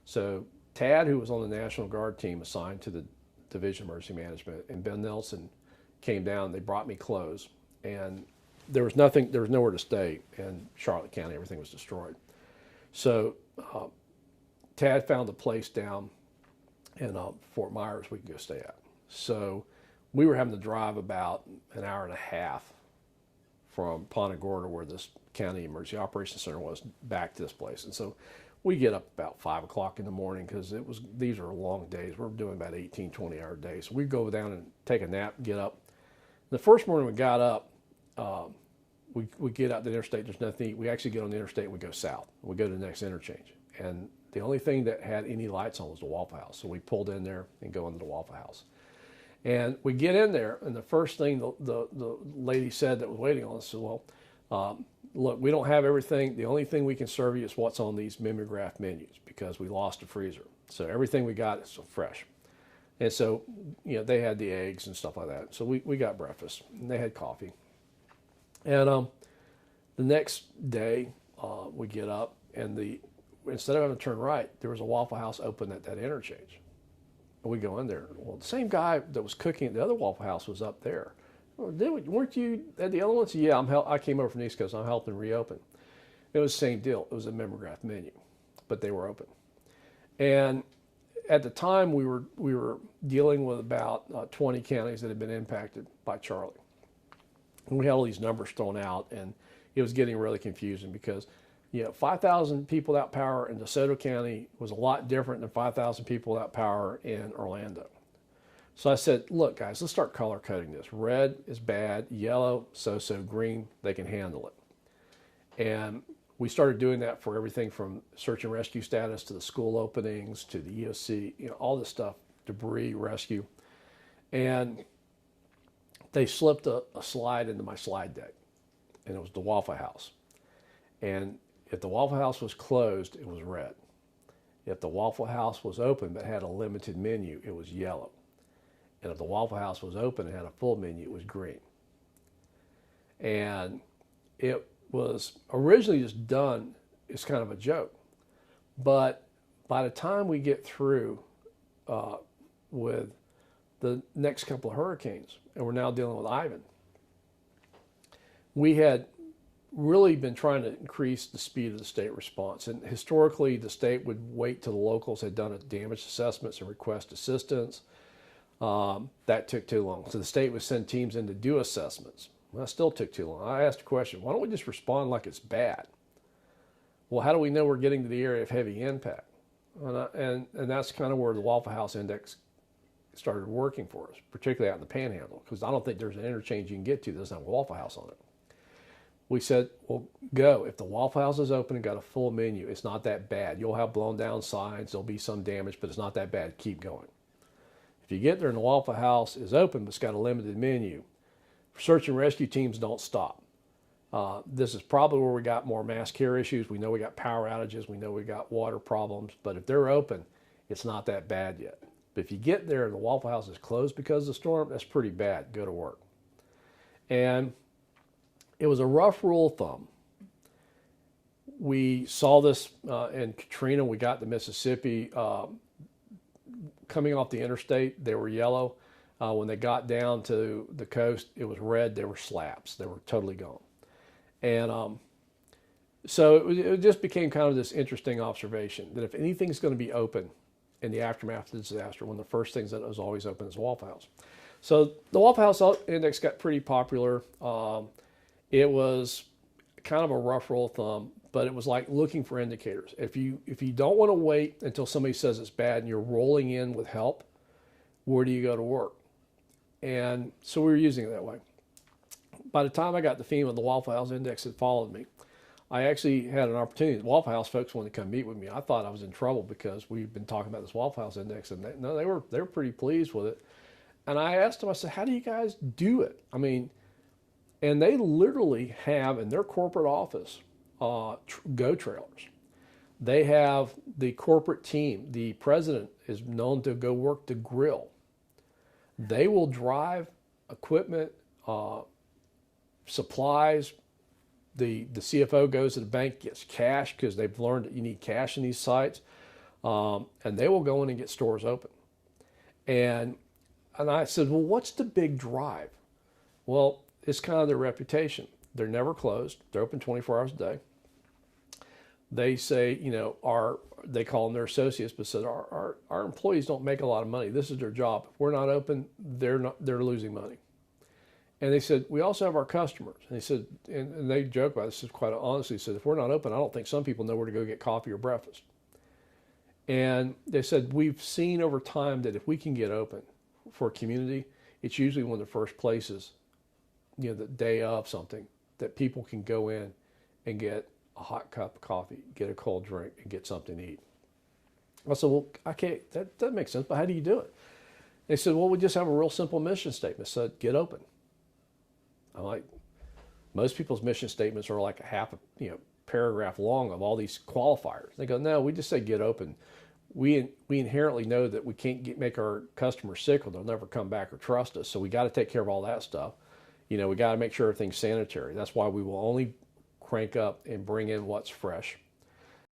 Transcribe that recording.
So Tad, who was on the National Guard team assigned to the Division of Emergency Management, and Ben Nelson came down. They brought me clothes, and there was nothing. There was nowhere to stay in Charlotte County. Everything was destroyed. So Tad found a place down in Fort Myers we could go stay at. So we were having to drive about an hour and a half from Punta Gorda, where this county emergency operations center was, back to this place. And so we get up about 5 o'clock in the morning because these are long days. We're doing about 18, 20-hour days. So we go down and take a nap, get up. The first morning we got up, we get out the interstate. There's nothing. We actually get on the interstate and we go south. We go to the next interchange. And the only thing that had any lights on was the Waffle House. So we pulled in there and go into the Waffle House. And we get in there, and the first thing the lady said that was waiting on us said, well, look, we don't have everything. The only thing we can serve you is what's on these mimeograph menus because we lost a freezer. So everything we got is fresh. And so, they had the eggs and stuff like that. So we got breakfast, and they had coffee. And the next day, we get up, and instead of having to turn right, there was a Waffle House open at that interchange. And we go in there. Well, the same guy that was cooking at the other Waffle House was up there. Well, weren't you at the other one? So, yeah, I came over from the East Coast. I'm helping reopen. It was the same deal. It was a mimeograph menu, but they were open. And at the time, we were dealing with about 20 counties that had been impacted by Charlie. And we had all these numbers thrown out, and it was getting really confusing because 5,000 people without power in DeSoto County was a lot different than 5,000 people without power in Orlando. So I said, look, guys, let's start color coding this. Red is bad, yellow, so-so, green, they can handle it. And we started doing that for everything from search and rescue status to the school openings to the EOC, all this stuff, debris, rescue. And they slipped a slide into my slide deck, and it was the Waffle House. And if the Waffle House was closed, it was red. If the Waffle House was open but had a limited menu, it was yellow. And if the Waffle House was open and had a full menu, it was green. And it was originally just done as kind of a joke. But by the time we get through with the next couple of hurricanes, and we're now dealing with Ivan, we had really been trying to increase the speed of the state response. And historically, the state would wait till the locals had done damage assessments and request assistance. That took too long. So the state would send teams in to do assessments. Well, that still took too long. I asked a question, why don't we just respond like it's bad? Well, how do we know we're getting to the area of heavy impact? And that's kind of where the Waffle House Index started working for us, particularly out in the Panhandle, because I don't think there's an interchange you can get to that doesn't have a Waffle House on it. We said, well, go. If the Waffle House is open and got a full menu, it's not that bad. You'll have blown down signs. There'll be some damage, but it's not that bad. Keep going. If you get there and the Waffle House is open but it's got a limited menu, search and rescue teams don't stop. This is probably where we got more mass care issues. We know we got power outages. We know we got water problems. But if they're open, it's not that bad yet. But if you get there and the Waffle House is closed because of the storm, that's pretty bad. Go to work. And it was a rough rule of thumb. We saw this in Katrina. We got to Mississippi. Coming off the interstate, they were yellow. When they got down to the coast, it was red. They were slaps. They were totally gone. And so it just became kind of this interesting observation that if anything's going to be open in the aftermath of the disaster, one of the first things that was always open is Waffle House. So the Waffle House Index got pretty popular. It was kind of a rough rule of thumb, but it was like looking for indicators. If you don't want to wait until somebody says it's bad and you're rolling in with help, where do you go to work? And so we were using it that way. By the time I got to FEMA, the Waffle House Index had followed me. I actually had an opportunity. The Waffle House folks wanted to come meet with me. I thought I was in trouble because we've been talking about this Waffle House Index, and they were pretty pleased with it. And I asked them, I said, how do you guys do it? I mean, and they literally have in their corporate office go trailers. They have the corporate team. The president is known to go work the grill. They will drive equipment, supplies. The CFO goes to the bank, gets cash because they've learned that you need cash in these sites. and they will go in and get stores open. And I said, well, what's the big drive? Well, it's kind of their reputation. They're never closed. They're open 24 hours a day. They say, they call them their associates, but said our employees don't make a lot of money. This is their job. If we're not open, they're losing money. And they said, we also have our customers. And they said, and they joke about this quite honestly, said, if we're not open, I don't think some people know where to go get coffee or breakfast. And they said, we've seen over time that if we can get open for a community, it's usually one of the first places, the day of something, that people can go in and get a hot cup of coffee, get a cold drink, and get something to eat. I said, well, okay, that makes sense, but how do you do it? They said, well, we just have a real simple mission statement. It said, get open. I'm like, most people's mission statements are like a half a paragraph long of all these qualifiers. They go, no, we just say get open. We inherently know that we can't make our customers sick or they'll never come back or trust us. So we got to take care of all that stuff. We got to make sure everything's sanitary. That's why we will only crank up and bring in what's fresh